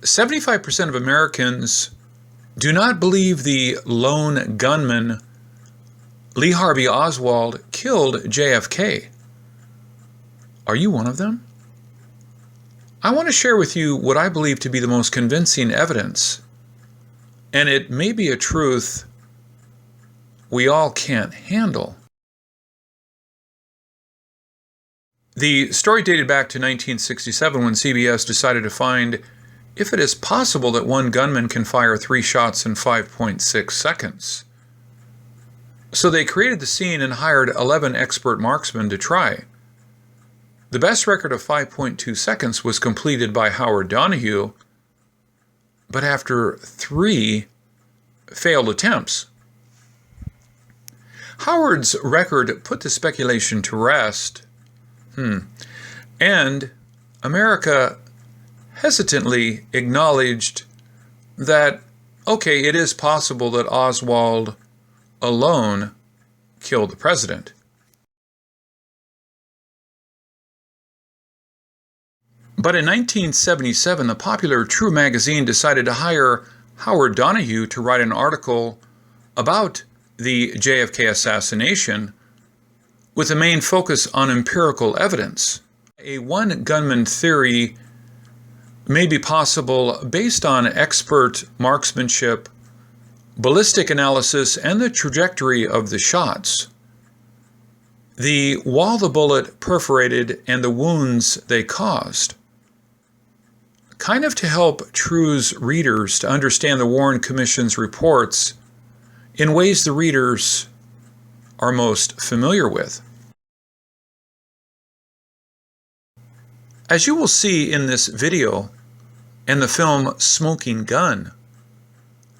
75% of Americans do not believe the lone gunman Lee Harvey Oswald killed JFK. Are you one of them? I want to share with you what I believe to be the most convincing evidence, and it may be a truth we all can't handle. The story dated back to 1967 when CBS decided to find if it is possible that one gunman can fire 3 shots in 5.6 seconds. So they created the scene and hired 11 expert marksmen to try. The best record of 5.2 seconds was completed by Howard Donahue, but after 3 failed attempts. Howard's record put the speculation to rest, and America hesitantly acknowledged that, okay, it is possible that Oswald alone killed the president. But in 1977, the popular True magazine decided to hire Howard Donahue to write an article about the JFK assassination with a main focus on empirical evidence. A one-gunman theory may be possible based on expert marksmanship, ballistic analysis, and the trajectory of the shots. The wall the bullet perforated and the wounds they caused. Kind of to help True's readers to understand the Warren Commission's reports in ways the readers are most familiar with. As you will see in this video and the film Smoking Gun,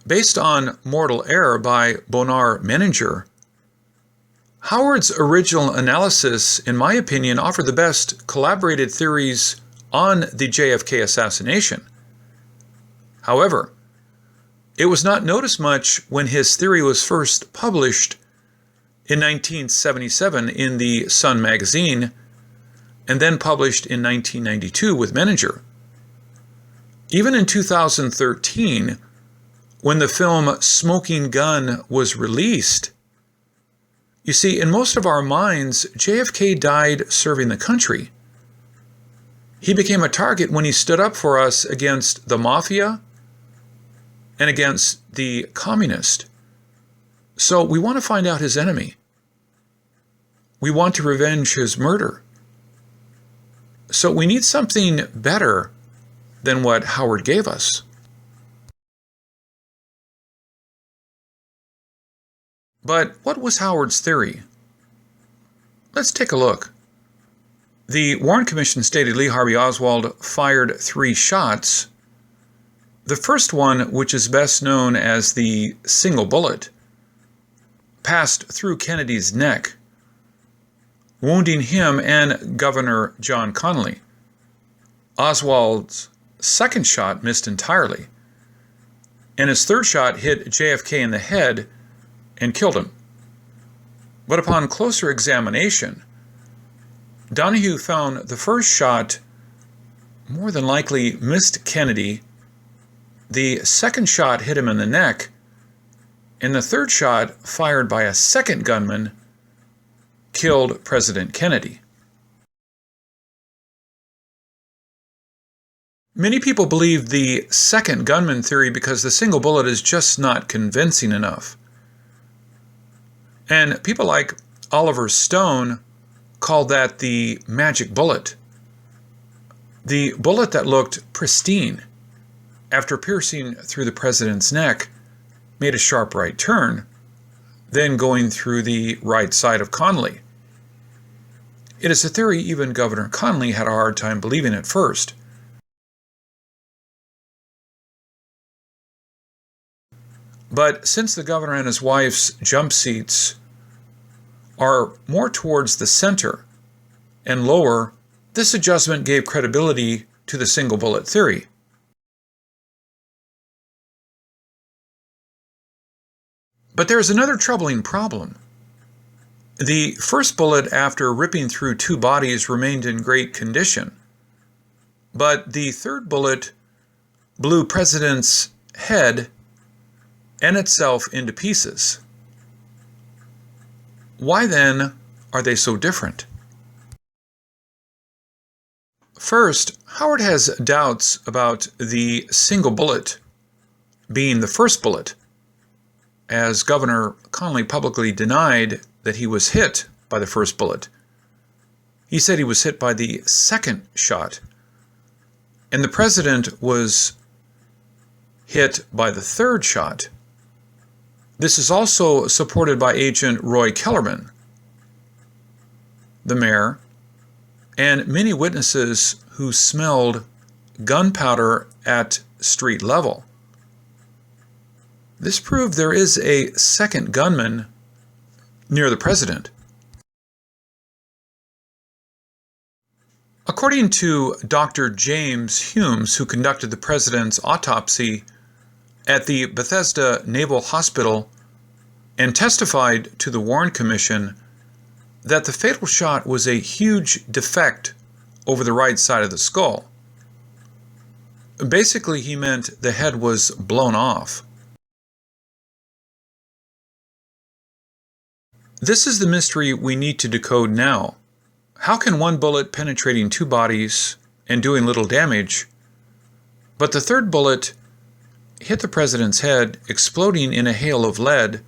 based on Mortal Error by Bonar Menninger, Howard's original analysis, in my opinion, offered the best collaborated theories on the JFK assassination. However, it was not noticed much when his theory was first published in 1977 in the Sun magazine, and then published in 1992 with Menninger. Even in 2013, when the film Smoking Gun was released, you see, in most of our minds, JFK died serving the country. He became a target when he stood up for us against the mafia and against the communist. So we want to find out his enemy. We want to revenge his murder. So we need something better than what Howard gave us. But what was Howard's theory? Let's take a look. The Warren Commission stated Lee Harvey Oswald fired 3 shots. The first one, which is best known as the single bullet, passed through Kennedy's neck, wounding him and Governor John Connally. Oswald's second shot missed entirely, and his third shot hit JFK in the head and killed him. But upon closer examination, Donahue found the first shot more than likely missed Kennedy, the second shot hit him in the neck, and the third shot, fired by a second gunman, killed President Kennedy. Many people believe the second gunman theory because the single bullet is just not convincing enough. And people like Oliver Stone called that the magic bullet. The bullet that looked pristine after piercing through the president's neck made a sharp right turn, then going through the right side of Connally. It is a theory even Governor Connally had a hard time believing at first. But since the governor and his wife's jump seats are more towards the center and lower, this adjustment gave credibility to the single bullet theory. But there's another troubling problem. The first bullet, after ripping through 2 bodies, remained in great condition. But the third bullet blew President's head and itself into pieces. Why then are they so different? First, Howard has doubts about the single bullet being the first bullet, as Governor Connally publicly denied that he was hit by the first bullet. He said he was hit by the second shot, and the president was hit by the third shot. This is also supported by Agent Roy Kellerman, the mayor, and many witnesses who smelled gunpowder at street level. This proved there is a second gunman near the president. According to Dr. James Humes, who conducted the president's autopsy at the Bethesda Naval Hospital and testified to the Warren Commission, that the fatal shot was a huge defect over the right side of the skull. Basically, he meant the head was blown off. This is the mystery we need to decode now. How can one bullet penetrating two bodies and doing little damage, but the third bullet hit the president's head, exploding in a hail of lead?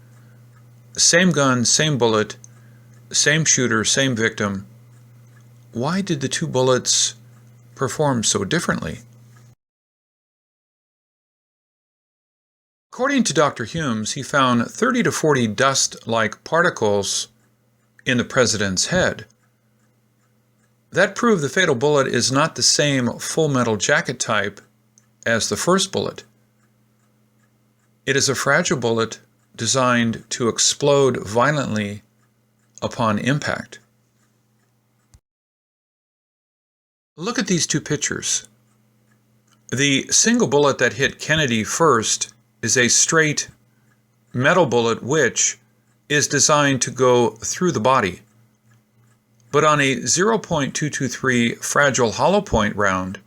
Same gun, same bullet, same shooter, same victim. Why did the two bullets perform so differently? According to Dr. Humes, he found 30 to 40 dust-like particles in the president's head. That proved the fatal bullet is not the same full metal jacket type as the first bullet. It is a fragile bullet designed to explode violently upon impact. Look at these two pictures. The single bullet that hit Kennedy first is a straight metal bullet which is designed to go through the body. But on a 0.223 fragile hollow point round,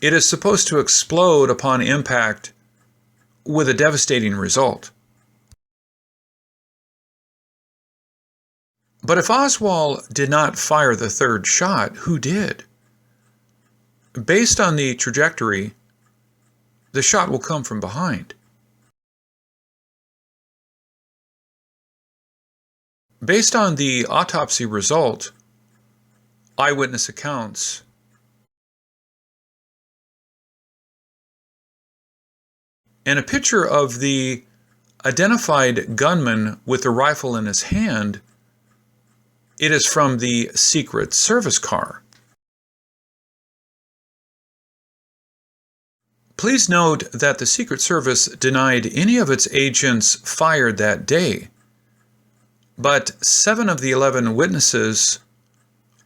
it is supposed to explode upon impact with a devastating result. But if Oswald did not fire the third shot, who did? Based on the trajectory, the shot will come from behind. Based on the autopsy result, eyewitness accounts, and a picture of the identified gunman with the rifle in his hand, it is from the Secret Service car. Please note that the Secret Service denied any of its agents fired that day, but 7 of the 11 witnesses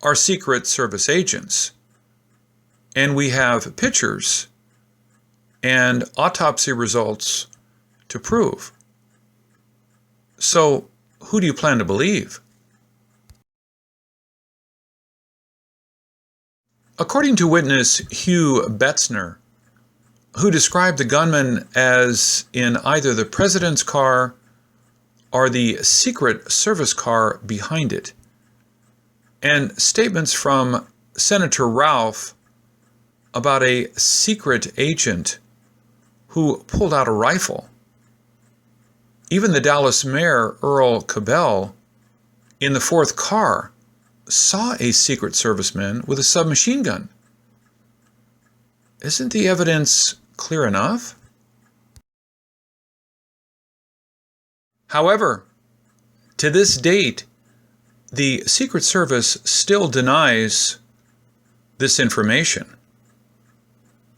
are Secret Service agents, and we have pictures and autopsy results to prove. So, who do you plan to believe? According to witness Hugh Betzner, who described the gunman as in either the president's car or the Secret Service car behind it, and statements from Senator Ralph about a secret agent who pulled out a rifle. Even the Dallas mayor, Earl Cabell, in the 4th car, saw a Secret Serviceman with a submachine gun. Isn't the evidence clear enough? However, to this date, the Secret Service still denies this information.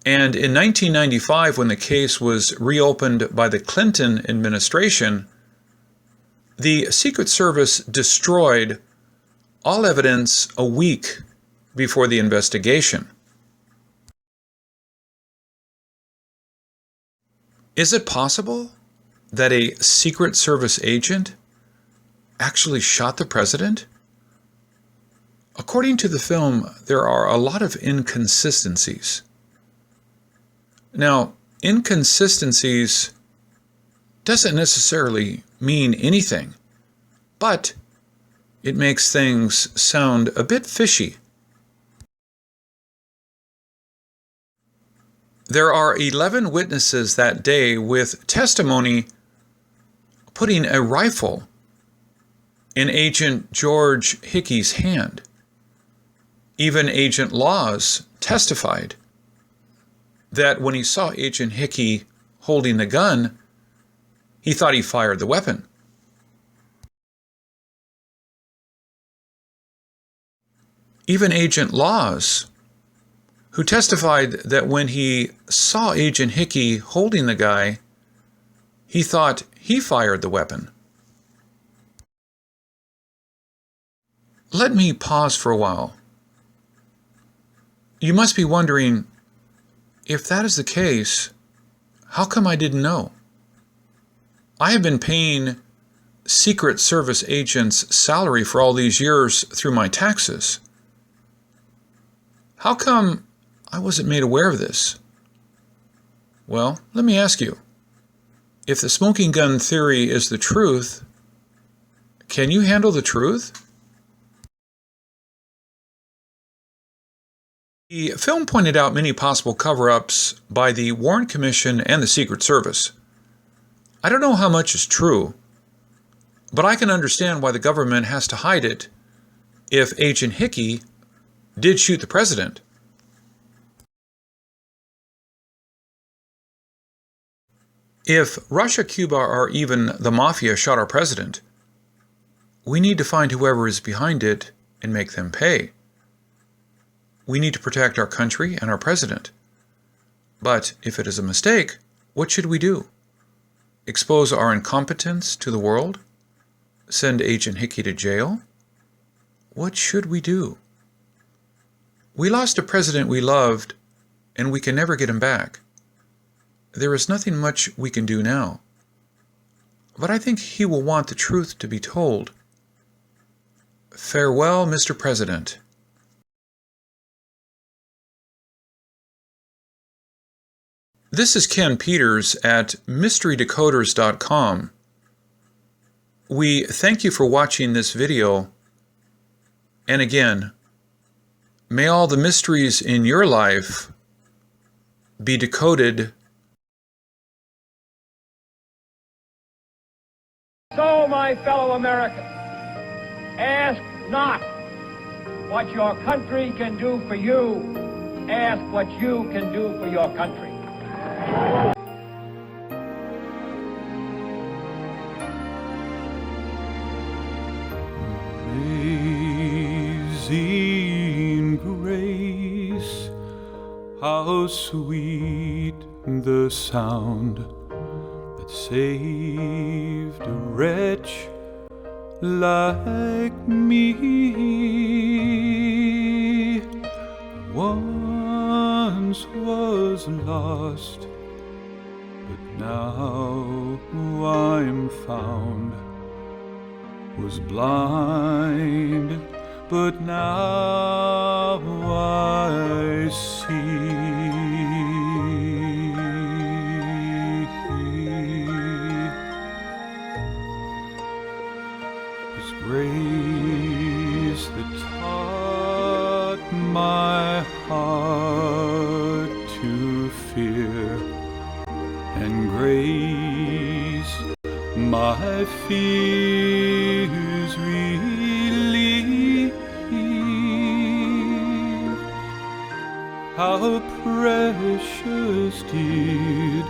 And in 1995, when the case was reopened by the Clinton administration, the Secret Service destroyed all evidence a week before the investigation. Is it possible that a Secret Service agent actually shot the president? According to the film, there are a lot of inconsistencies. Now, inconsistencies doesn't necessarily mean anything, but it makes things sound a bit fishy. There are 11 witnesses that day with testimony putting a rifle in Agent George Hickey's hand. Even Agent Laws testified that when he saw Agent Hickey holding the gun, he thought he fired the weapon. Even Agent Laws, who testified that when he saw Agent Hickey holding the guy, he thought he fired the weapon. Let me pause for a while. You must be wondering, if that is the case, how come I didn't know? I have been paying Secret Service agents' salary for all these years through my taxes. How come I wasn't made aware of this? Well, let me ask you, if the smoking gun theory is the truth, can you handle the truth? The film pointed out many possible cover-ups by the Warren Commission and the Secret Service. I don't know how much is true, but I can understand why the government has to hide it if Agent Hickey did shoot the president. If Russia, Cuba, or even the mafia shot our president, we need to find whoever is behind it and make them pay. We need to protect our country and our president. But if it is a mistake, what should we do? Expose our incompetence to the world? Send Agent Hickey to jail? What should we do? We lost a president we loved, and we can never get him back. There is nothing much we can do now. But I think he will want the truth to be told. Farewell, Mr. President. This is Ken Peters at mysterydecoders.com. We thank you for watching this video. And again, may all the mysteries in your life be decoded. So, my fellow Americans, ask not what your country can do for you. Ask what you can do for your country. Amazing grace, how sweet the sound that saved a wretch like me. Once was lost, but now I'm found. Was blind, but now I see. His grace that taught my heart to fear, and grace my fears relieve. How precious did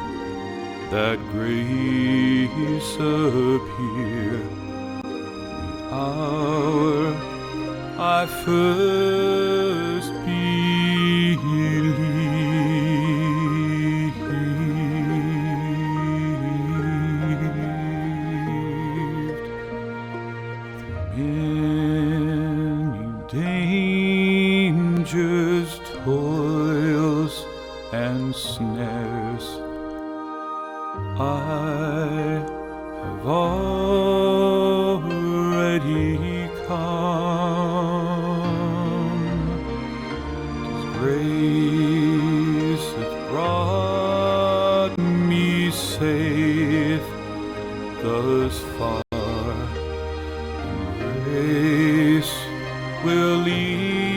that grace appear the hour I first believed. Many dangers, toils, and snares I have already come. 'Tis grace that brought thus far, and grace will lead